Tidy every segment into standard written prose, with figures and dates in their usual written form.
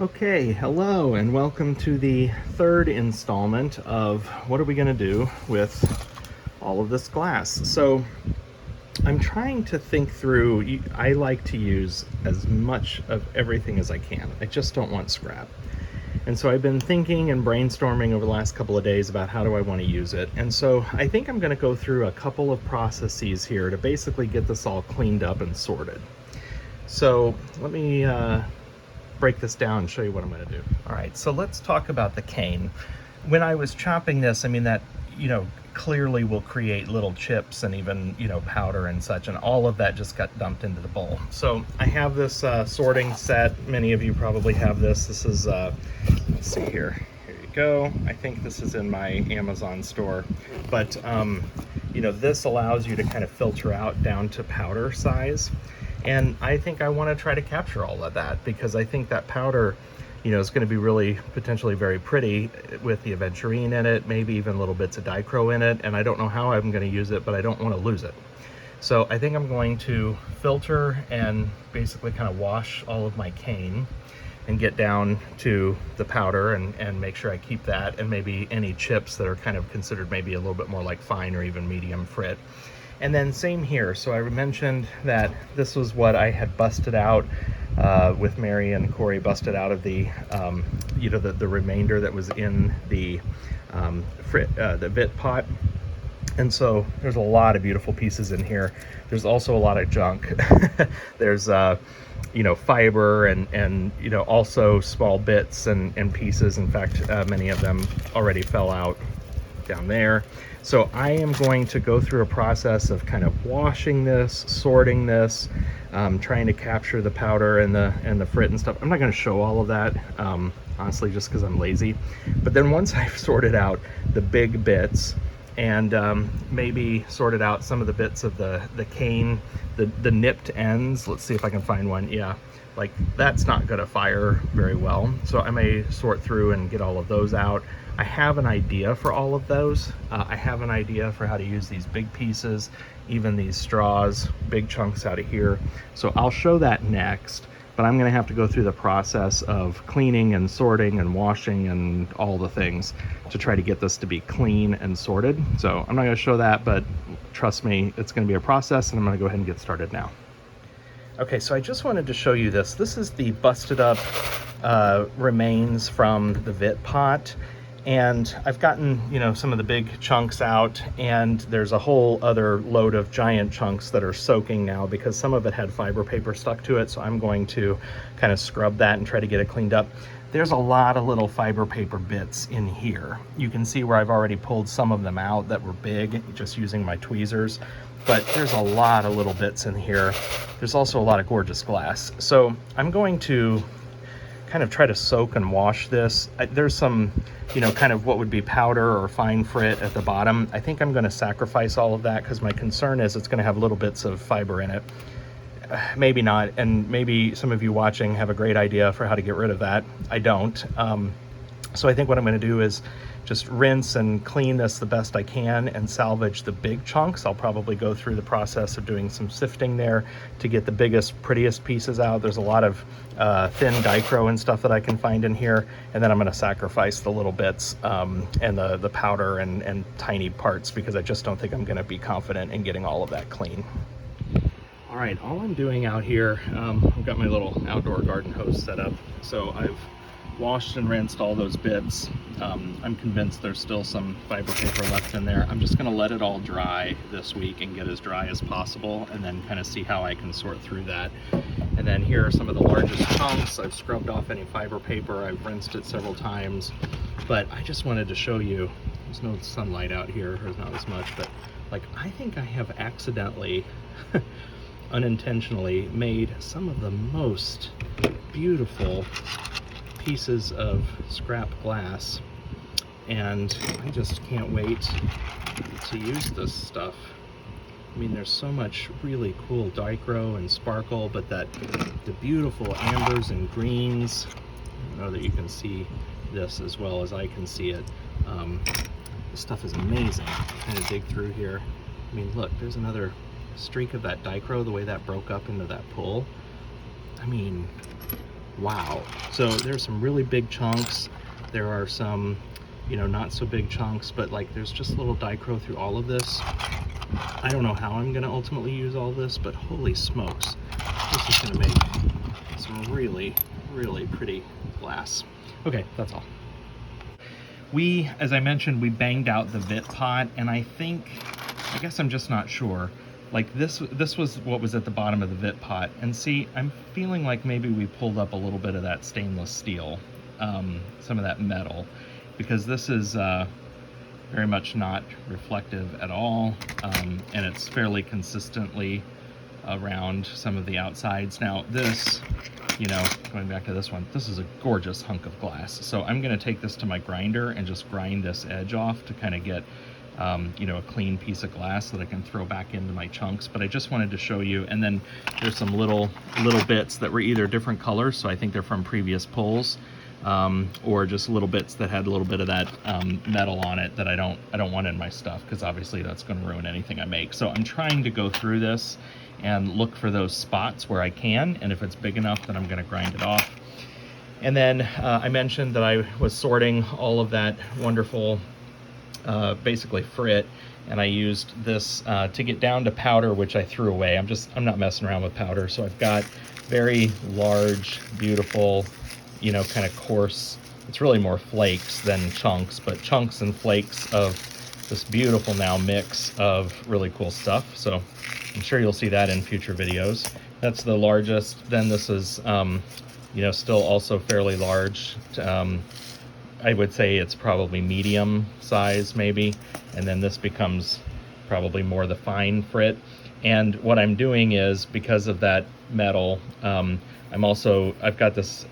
Okay, hello and welcome to the third installment of what are we going to do with all of this glass. So I'm trying to think through. I like to use as much of everything as I can. I just don't want scrap. And so I've been thinking and brainstorming over the last couple of days about how do I want to use it. And so I think I'm going to go through a couple of processes here to basically get this all cleaned up and sorted. So let me break this down and show you what I'm going to do. All right, so let's talk about the cane. When I was chopping this, I mean, that, clearly will create little chips and even, powder and such, and all of that just got dumped into the bowl. So I have this sorting set. Many of you probably have this. This is, let's see here. Here you go. I think this is in my Amazon store. But, this allows you to kind of filter out down to powder size. And I think I want to try to capture all of that because I think that powder, is going to be really potentially very pretty with the aventurine in it, maybe even little bits of dichro in it. And I don't know how I'm going to use it, but I don't want to lose it. So I think I'm going to filter and basically kind of wash all of my cane and get down to the powder and make sure I keep that, and maybe any chips that are kind of considered maybe a little bit more like fine or even medium frit. And then same here. So I mentioned that this was what I had busted out with Mary and Corey, busted out of the, the remainder that was in the the vit pot. And so there's a lot of beautiful pieces in here. There's also a lot of junk. There's fiber and also small bits and pieces. In fact, many of them already fell out down there. So I am going to go through a process of kind of washing this, sorting this, trying to capture the powder and the frit and stuff. I'm not going to show all of that, honestly, just because I'm lazy. But then once I've sorted out the big bits and maybe sorted out some of the bits of the cane, the nipped ends, let's see if I can find one. Yeah, like that's not going to fire very well. So I may sort through and get all of those out. I have an idea for all of those. I have an idea for how to use these big pieces, even these straws, big chunks out of here. So I'll show that next, but I'm gonna have to go through the process of cleaning and sorting and washing and all the things to try to get this to be clean and sorted. So I'm not gonna show that, but trust me, it's gonna be a process, and I'm gonna go ahead and get started now. Okay, so I just wanted to show you this. This is the busted up remains from the vit pot. And I've gotten, some of the big chunks out, and there's a whole other load of giant chunks that are soaking now because some of it had fiber paper stuck to it. So I'm going to kind of scrub that and try to get it cleaned up. There's a lot of little fiber paper bits in here. You can see where I've already pulled some of them out that were big, just using my tweezers. But there's a lot of little bits in here. There's also a lot of gorgeous glass. So I'm going to kind of try to soak and wash this. There's some, kind of what would be powder or fine frit at the bottom. I think I'm going to sacrifice all of that because my concern is it's going to have little bits of fiber in it. Maybe not, and maybe some of you watching have a great idea for how to get rid of that. I don't. So I think what I'm going to do is just rinse and clean this the best I can and salvage the big chunks. I'll probably go through the process of doing some sifting there to get the biggest, prettiest pieces out. There's a lot of thin dichro and stuff that I can find in here. And then I'm going to sacrifice the little bits and the powder and tiny parts because I just don't think I'm going to be confident in getting all of that clean. All right, all I'm doing out here, I've got my little outdoor garden hose set up. So I've washed and rinsed all those bits. I'm convinced there's still some fiber paper left in there. I'm just going to let it all dry this week and get as dry as possible, and then kind of see how I can sort through that. And then here are some of the largest chunks. I've scrubbed off any fiber paper. I've rinsed it several times, but I just wanted to show you, there's no sunlight out here, there's not as much, but like I think I have accidentally unintentionally made some of the most beautiful pieces of scrap glass, and I just can't wait to use this stuff. I mean, there's so much really cool dichro and sparkle, but the beautiful ambers and greens. I don't know that you can see this as well as I can see it. This stuff is amazing. Kind of dig through here. I mean, look, there's another streak of that dichro, the way that broke up into that pool. I mean, Wow. So there's some really big chunks. There are some, you know, not so big chunks, but like there's just a little dichro through all of this. I don't know how I'm gonna ultimately use all this, but holy smokes, this is gonna make some really, really pretty glass. Okay, that's all. We, as I mentioned, we banged out the vit pot, and I guess I'm just not sure. Like this was what was at the bottom of the vit pot, and see, I'm feeling like maybe we pulled up a little bit of that stainless steel, some of that metal, because this is very much not reflective at all, and it's fairly consistently around some of the outsides. Now this, you know, going back to this one, this is a gorgeous hunk of glass. So I'm gonna take this to my grinder and just grind this edge off to kind of get, you know, a clean piece of glass that I can throw back into my chunks. But I just wanted to show you, and then there's some little bits that were either different colors, so I think they're from previous pulls, or just little bits that had a little bit of that metal on it that I don't want in my stuff, because obviously that's going to ruin anything I make. So I'm trying to go through this and look for those spots where I can, and if it's big enough, then I'm going to grind it off. And then I mentioned that I was sorting all of that wonderful basically frit, and I used this to get down to powder, which I threw away. I'm not messing around with powder. So I've got very large, beautiful, you know, kind of coarse, it's really more flakes than chunks, but chunks and flakes of this beautiful now mix of really cool stuff. So I'm sure you'll see that in future videos. That's the largest. Then this is, you know, still also fairly large. I would say it's probably medium size maybe. And then this becomes probably more the fine frit. And what I'm doing is, because of that metal, I've got this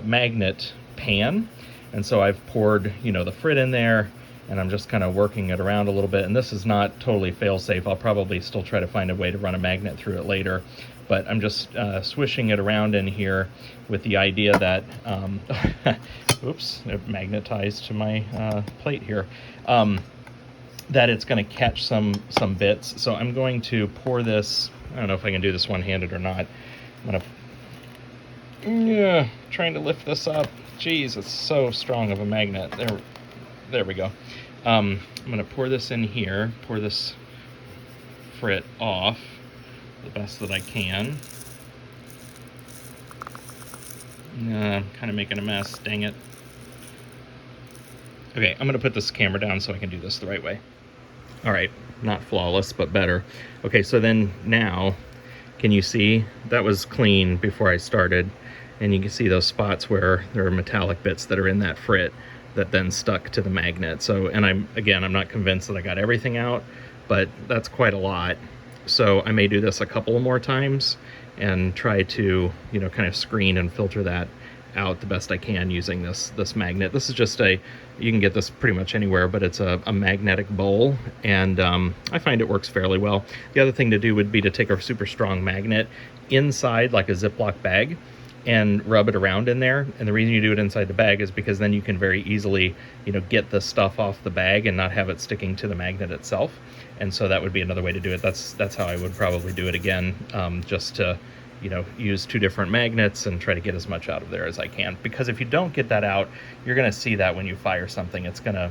magnet pan, and so I've poured, you know, the frit in there, and I'm just kind of working it around a little bit. And this is not totally fail-safe. I'll probably still try to find a way to run a magnet through it later, but I'm just swishing it around in here with the idea that oops, it magnetized to my plate here, that it's going to catch some bits. So I'm going to pour this. I don't know if I can do this one-handed or not. I'm going to trying to lift this up. Jeez, it's so strong of a magnet. There we go. I'm gonna pour this in here, pour this frit off the best that I can. I'm kind of making a mess, dang it. Okay, I'm gonna put this camera down so I can do this the right way. All right, not flawless, but better. Okay, so then now, can you see? That was clean before I started. And you can see those spots where there are metallic bits that are in that frit that then stuck to the magnet. So, and I'm not convinced that I got everything out, but that's quite a lot. So I may do this a couple of more times and try to, you know, kind of screen and filter that out the best I can using this magnet. This is just you can get this pretty much anywhere, but it's a magnetic bowl, and I find it works fairly well. The other thing to do would be to take a super strong magnet inside like a Ziploc bag and rub it around in there. And the reason you do it inside the bag is because then you can very easily, you know, get the stuff off the bag and not have it sticking to the magnet itself. And so that would be another way to do it. That's how I would probably do it again, just to, you know, use two different magnets and try to get as much out of there as I can. Because if you don't get that out, you're gonna see that when you fire something, it's gonna,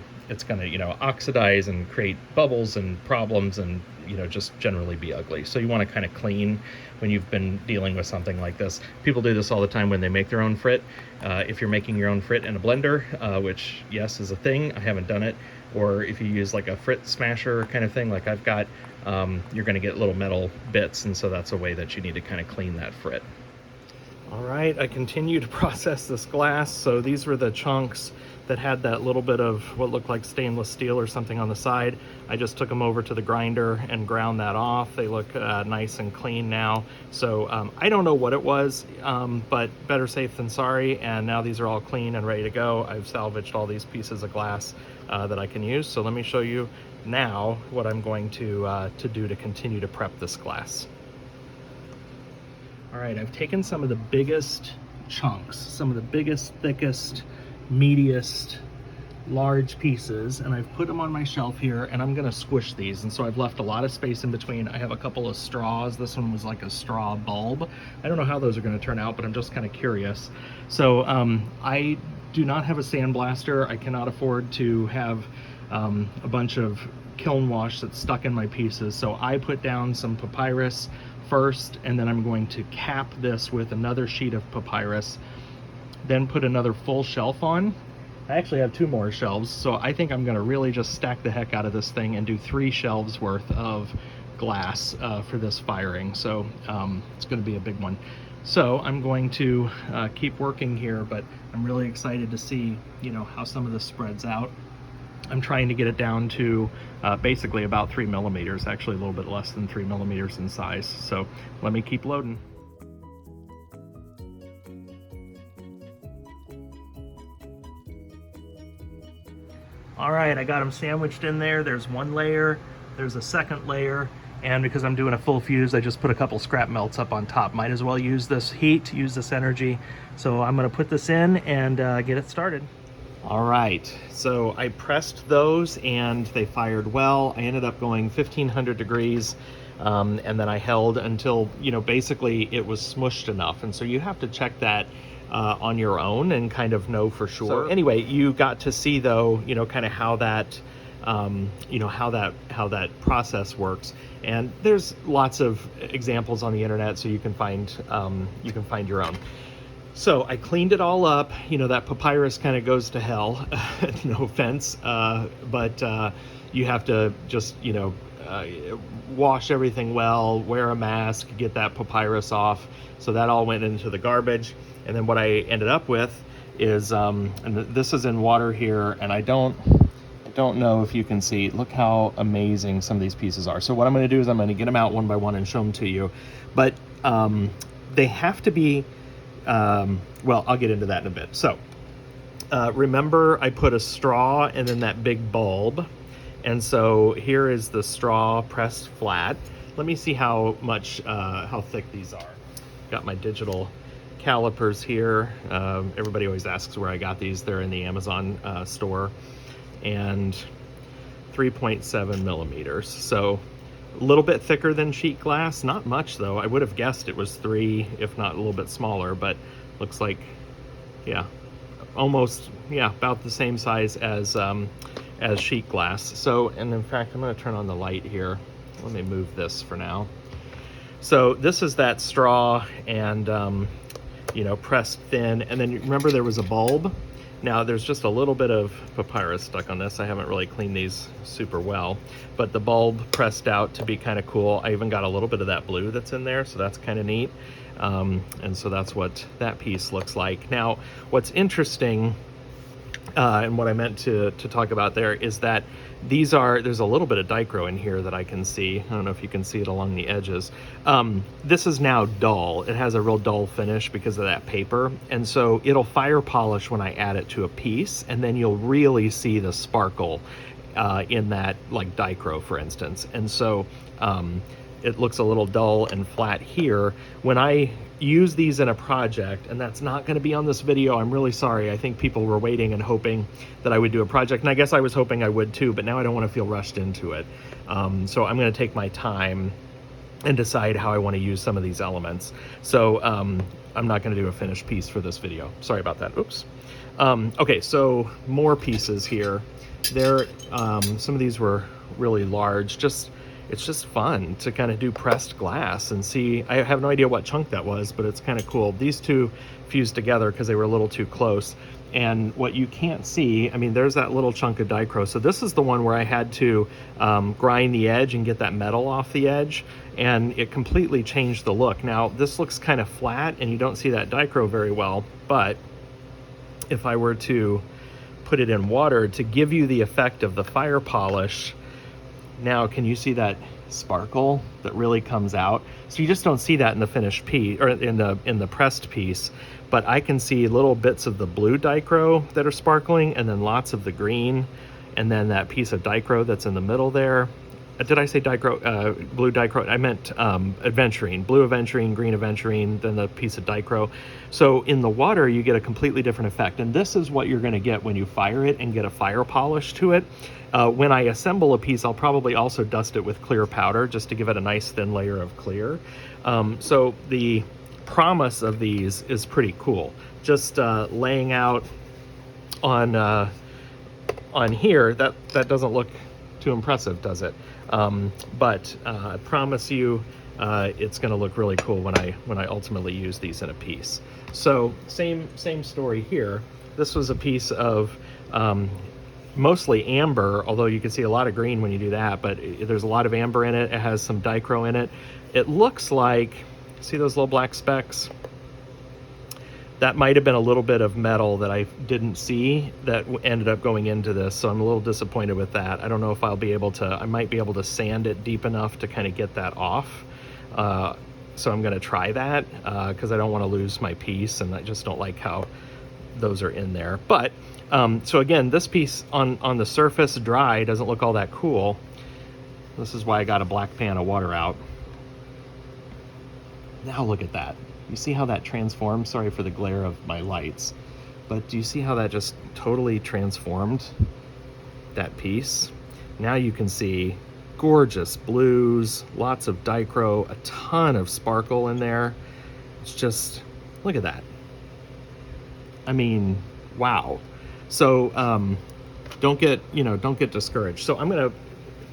you know, oxidize and create bubbles and problems, and, you know, just generally be ugly. So you want to kind of clean when you've been dealing with something like this. People do this all the time when they make their own frit. If you're making your own frit in a blender, which yes is a thing, I haven't done it, or if you use like a frit smasher kind of thing like I've got, you're going to get little metal bits, and so that's a way that you need to kind of clean that frit. All right, I continue to process this glass. So these were the chunks that had that little bit of what looked like stainless steel or something on the side. I just took them over to the grinder and ground that off. They look nice and clean now. So I don't know what it was, but better safe than sorry. And now these are all clean and ready to go. I've salvaged all these pieces of glass that I can use. So let me show you now what I'm going to do to continue to prep this glass. All right, I've taken some of the biggest chunks, some of the biggest, thickest, meatiest, large pieces, and I've put them on my shelf here, and I'm gonna squish these, and so I've left a lot of space in between. I have a couple of straws. This one was like a straw bulb. I don't know how those are gonna turn out, but I'm just kind of curious. So I do not have a sandblaster. I cannot afford to have a bunch of kiln wash that's stuck in my pieces, so I put down some papyrus first, and then I'm going to cap this with another sheet of papyrus, then put another full shelf on. I actually have 2 more shelves, so I think I'm gonna really just stack the heck out of this thing and do 3 shelves worth of glass for this firing. So it's gonna be a big one. So I'm going to keep working here, but I'm really excited to see, you know, how some of this spreads out. I'm trying to get it down to basically about 3 millimeters, actually a little bit less than 3 millimeters in size. So let me keep loading. All right, I got them sandwiched in there. There's 1 layer, there's a 2nd layer, and because I'm doing a full fuse, I just put a couple scrap melts up on top. Might as well use this heat, use this energy. So I'm gonna put this in and get it started. All right, so I pressed those and they fired well. I ended up going 1500 degrees, and then I held until, you know, basically it was smushed enough. And so you have to check that on your own and kind of know for sure. So anyway, you got to see though, you know, kind of how that, you know, how that process works. And there's lots of examples on the internet, so you can find your own. So I cleaned it all up. You know, that papyrus kind of goes to hell, no offense, but you have to just, you know, wash everything well, wear a mask, get that papyrus off. So that all went into the garbage. And then what I ended up with is, and this is in water here, and I don't know if you can see, look how amazing some of these pieces are. So what I'm gonna do is I'm gonna get them out one by one and show them to you. But they have to be, well, I'll get into that in a bit. So remember I put a straw and then that big bulb. And so here is the straw pressed flat. Let me see how much, how thick these are. Got my digital calipers here. Everybody always asks where I got these. They're in the Amazon store. And 3.7 millimeters. So a little bit thicker than sheet glass. Not much though. I would have guessed it was 3, if not a little bit smaller, but looks like, yeah, almost, yeah, about the same size as sheet glass. So, and in fact, I'm going to turn on the light here. Let me move this for now. So this is that straw and, you know, pressed thin. And then remember there was a bulb. Now there's just a little bit of papyrus stuck on this. I haven't really cleaned these super well, but the bulb pressed out to be kind of cool. I even got a little bit of that blue that's in there, so that's kind of neat. And so that's what that piece looks like. Now, what's interesting, and what I meant to talk about there is that there's a little bit of dichro in here that I can see. I don't know if you can see it along the edges. This is now dull. It has a real dull finish because of that paper. And so it'll fire polish when I add it to a piece, and then you'll really see the sparkle in that, like dichro, for instance. And so it looks a little dull and flat here. When I use these in a project, and that's not going to be on this video, I'm really sorry. I think people were waiting and hoping that I would do a project, and I guess I was hoping I would too, but now I don't want to feel rushed into it. So I'm going to take my time and decide how I want to use some of these elements. So I'm not going to do a finished piece for this video. Sorry about that. Oops. Okay, so more pieces here. Some of these were really large. It's just fun to kind of do pressed glass and see. I have no idea what chunk that was, but it's kind of cool. These two fused together because they were a little too close. And what you can't see, I mean, there's that little chunk of dichro. So this is the one where I had to grind the edge and get that metal off the edge, and it completely changed the look. Now, this looks kind of flat and you don't see that dichro very well, but if I were to put it in water to give you the effect of the fire polish, now, can you see that sparkle that really comes out? So you just don't see that in the finished piece, or in the pressed piece, but I can see little bits of the blue dichro that are sparkling, and then lots of the green, and then that piece of dichro that's in the middle there. did I say dichro, blue dichro? I meant aventurine, blue aventurine, green aventurine, then the piece of dichro. So in the water, you get a completely different effect. And this is what you're going to get when you fire it and get a fire polish to it. When I assemble a piece, I'll probably also dust it with clear powder just to give it a nice thin layer of clear. So the promise of these is pretty cool. Just laying out on here, that doesn't look too impressive, does it? But I promise you it's going to look really cool when I ultimately use these in a piece. So same story here. This was a piece of mostly amber, although you can see a lot of green when you do that, but there's a lot of amber in it. It has some dichro in it. It looks like, see those little black specks? That might have been a little bit of metal that I didn't see that ended up going into this, so I'm a little disappointed with that. I don't know if I'll be able to, I might be able to sand it deep enough to kind of get that off. So I'm gonna try that because I don't want to lose my piece, and I just don't like how those are in there. But, so again, this piece on the surface dry doesn't look all that cool. This is why I got a black pan of water out. Now look at that. You see how that transformed? Sorry for the glare of my lights, but do you see how that just totally transformed that piece? Now you can see gorgeous blues, lots of dichro, a ton of sparkle in there. It's just, look at that. I mean, wow. So don't get discouraged. So I'm gonna,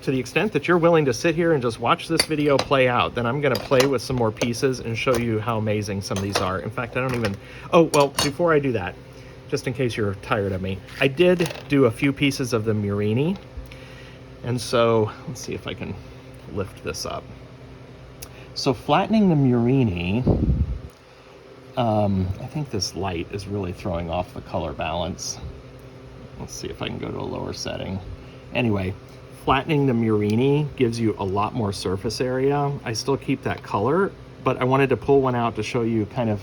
to the extent that you're willing to sit here and just watch this video play out, then I'm gonna play with some more pieces and show you how amazing some of these are. In fact, I don't even, oh, well, before I do that, just in case you're tired of me, I did do a few pieces of the Murrini. And so, let's see if I can lift this up. So flattening the Murrini, I think this light is really throwing off the color balance. Let's see if I can go to a lower setting. Anyway, flattening the Murrini gives you a lot more surface area. I still keep that color, but I wanted to pull one out to show you kind of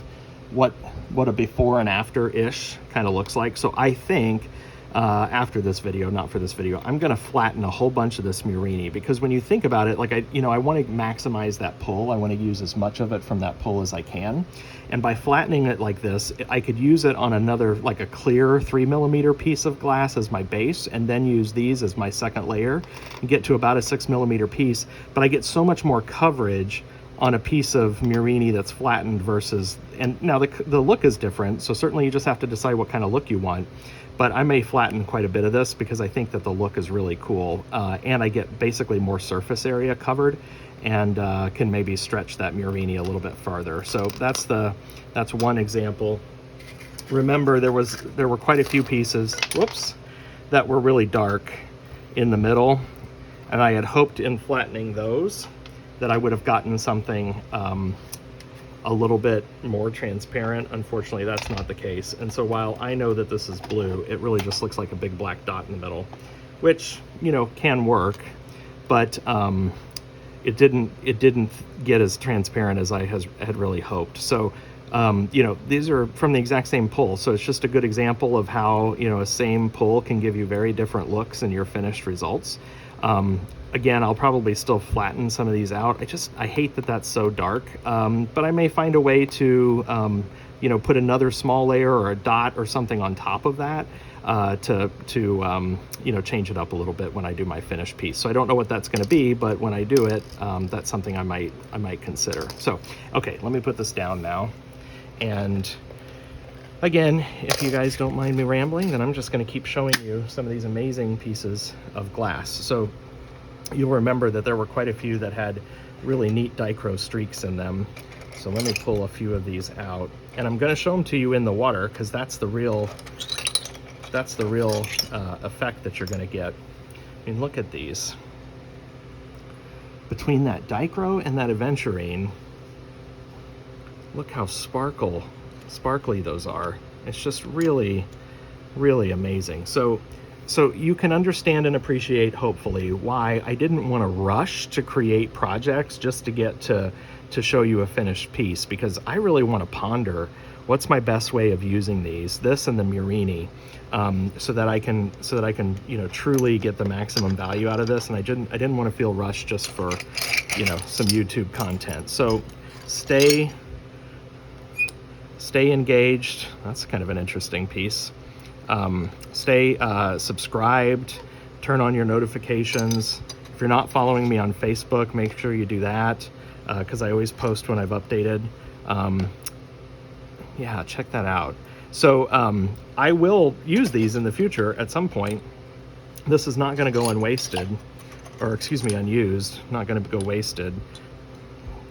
what a before and after-ish kind of looks like. So I think after this video, not for this video, I'm gonna flatten a whole bunch of this Murrini, because when you think about it, like I want to maximize that pull. I want to use as much of it from that pull as I can. And by flattening it like this, I could use it on another, like a clear 3mm piece of glass as my base, and then use these as my second layer and get to about a 6mm piece. But I get so much more coverage on a piece of Murrini that's flattened versus, and now the look is different, so certainly you just have to decide what kind of look you want. But I may flatten quite a bit of this because I think that the look is really cool, and I get basically more surface area covered, and can maybe stretch that Murrini a little bit farther. So that's one example. Remember, there were quite a few pieces, whoops, that were really dark in the middle, and I had hoped in flattening those that I would have gotten something a little bit more transparent. Unfortunately, that's not the case. And so while I know that this is blue, it really just looks like a big black dot in the middle, which, you know, can work, but it didn't get as transparent as I had really hoped. So, you know, these are from the exact same pull. So it's just a good example of how, you know, a same pull can give you very different looks in your finished results. Again, I'll probably still flatten some of these out. I hate that that's so dark, but I may find a way to, you know, put another small layer or a dot or something on top of that to you know, change it up a little bit when I do my finished piece. So I don't know what that's going to be, but when I do it, that's something I might consider. So, okay, let me put this down now. And again, if you guys don't mind me rambling, then I'm just going to keep showing you some of these amazing pieces of glass. So you'll remember that there were quite a few that had really neat dichro streaks in them. So let me pull a few of these out, and I'm going to show them to you in the water, because that's the real effect that you're going to get. I mean, look at these. Between that dichro and that aventurine, look how sparkly those are. It's just really, really amazing. So you can understand and appreciate, hopefully, why I didn't want to rush to create projects just to get to show you a finished piece, because I really want to ponder what's my best way of using these, this and the Murrini, so that I can you know, truly get the maximum value out of this. And I didn't want to feel rushed just for, you know, some YouTube content. So stay engaged. That's kind of an interesting piece. Stay subscribed, turn on your notifications. If you're not following me on Facebook, make sure you do that, because I always post when I've updated. Yeah, check that out. So I will use these in the future at some point. This is not going to go unwasted, or excuse me, unused. Not going to go wasted.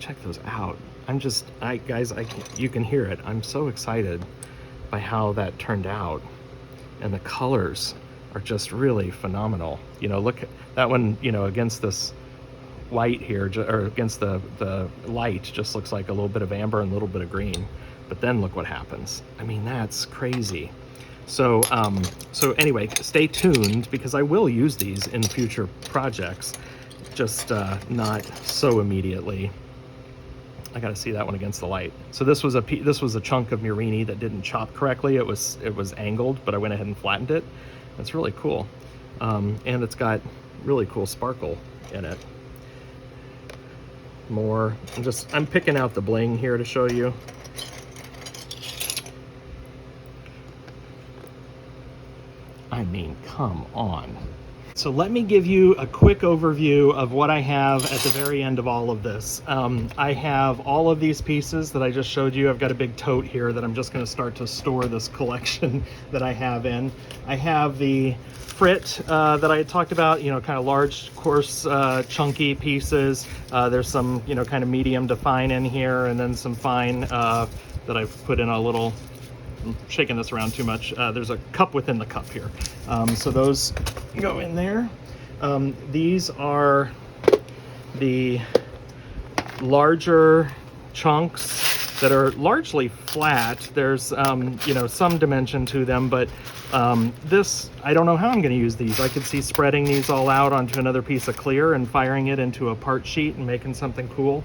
Check those out. Guys, you can hear it. I'm so excited by how that turned out, and the colors are just really phenomenal. You know, look at that one, you know, against this white here, or against the light, just looks like a little bit of amber and a little bit of green. But then look what happens. I mean, that's crazy. So so anyway, stay tuned, because I will use these in future projects, just not so immediately. I got to see that one against the light. So this was a chunk of Murrini that didn't chop correctly. It was angled, but I went ahead and flattened it. That's really cool, and it's got really cool sparkle in it. More. I'm picking out the bling here to show you. I mean, come on. So let me give you a quick overview of what I have at the very end of all of this. I have all of these pieces that I just showed you. I've got a big tote here that I'm just going to start to store this collection that I have in. I have the Frit that I had talked about, you know, kind of large, coarse, chunky pieces. There's some, you know, kind of medium to fine in here, and then some fine that I've put in a little, I'm shaking this around too much. There's a cup within the cup here. So those go in there. These are the larger chunks that are largely flat. There's, you know, some dimension to them, but this, I don't know how I'm going to use these. I could see spreading these all out onto another piece of clear and firing it into a part sheet and making something cool.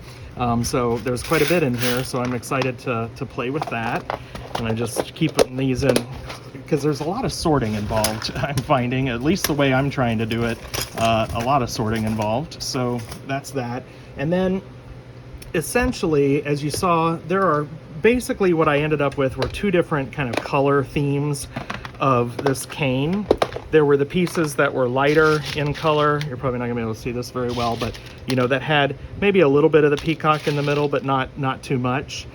So there's quite a bit in here, so I'm excited to play with that. And I just keep putting these in, because there's a lot of sorting involved. I'm finding, at least the way I'm trying to do it, a lot of sorting involved. So that's that. And then essentially, as you saw, there are basically what I ended up with were two different kind of color themes of this cane. There were the pieces that were lighter in color. You're probably not gonna be able to see this very well, but you know, that had maybe a little bit of the peacock in the middle, but not too much.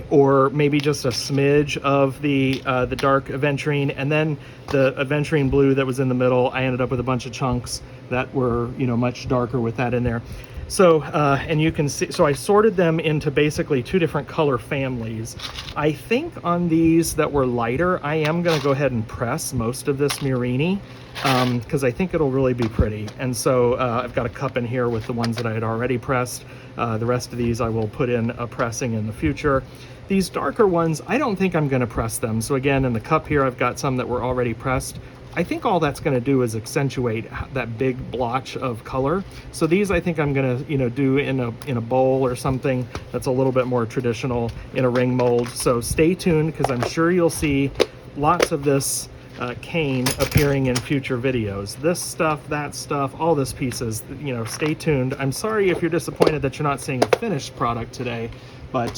Or maybe just a smidge of the dark aventurine, and then the aventurine blue that was in the middle. I ended up with a bunch of chunks that were, you know, much darker with that in there. So, and you can see, so I sorted them into basically two different color families. I think on these that were lighter, I am going to go ahead and press most of this Murrini, because I think it'll really be pretty. And so I've got a cup in here with the ones that I had already pressed. The rest of these I will put in a pressing in the future. These darker ones, I don't think I'm going to press them. So again, in the cup here, I've got some that were already pressed. I think all that's going to do is accentuate that big blotch of color. So these, I think I'm going to, you know, do in a bowl or something that's a little bit more traditional, in a ring mold. So stay tuned, because I'm sure you'll see lots of this cane appearing in future videos. This stuff, that stuff, all this pieces, you know, stay tuned. I'm sorry if you're disappointed that you're not seeing a finished product today, but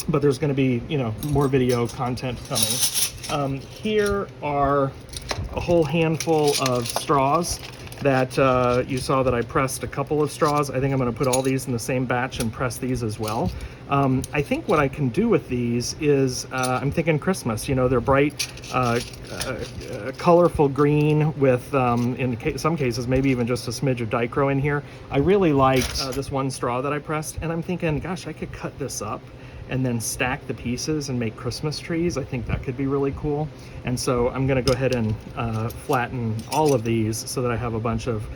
there's going to be, you know, more video content coming. Here are a whole handful of straws that you saw that I pressed a couple of straws. I think I'm going to put all these in the same batch and press these as well. I think what I can do with these is, I'm thinking Christmas, you know, they're bright, colorful green with, in some cases, maybe even just a smidge of dichro in here. I really liked this one straw that I pressed, and I'm thinking, gosh, I could cut this up and then stack the pieces and make Christmas trees. I think that could be really cool. And so I'm gonna go ahead and flatten all of these so that I have a bunch of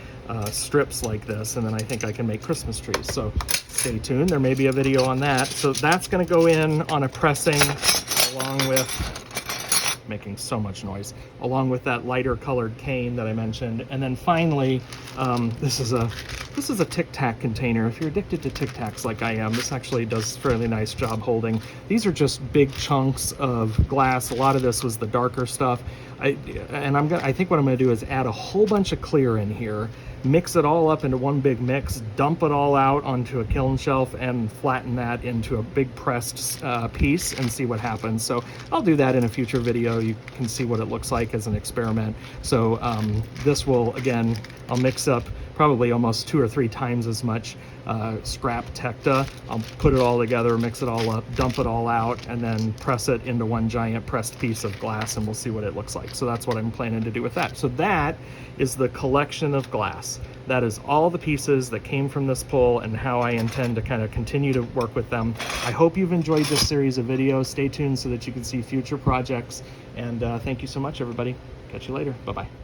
strips like this, and then I think I can make Christmas trees. So stay tuned, there may be a video on that. So that's gonna go in on a pressing along with making so much noise, along with that lighter colored cane that I mentioned. And then finally, this is a Tic Tac container. If you're addicted to Tic Tacs like I am, this actually does a fairly nice job holding. These are just big chunks of glass. A lot of this was the darker stuff. I think what I'm gonna do is add a whole bunch of clear in here, mix it all up into one big mix, dump it all out onto a kiln shelf, and flatten that into a big pressed piece and see what happens. So I'll do that in a future video. You can see what it looks like as an experiment. So this will, again, I'll mix up probably almost 2 or 3 times as much scrap Tecta. I'll put it all together, mix it all up, dump it all out, and then press it into one giant pressed piece of glass, and we'll see what it looks like. So that's what I'm planning to do with that. So that is the collection of glass. That is all the pieces that came from this pull and how I intend to kind of continue to work with them. I hope you've enjoyed this series of videos. Stay tuned so that you can see future projects. And thank you so much, everybody. Catch you later. Bye-bye.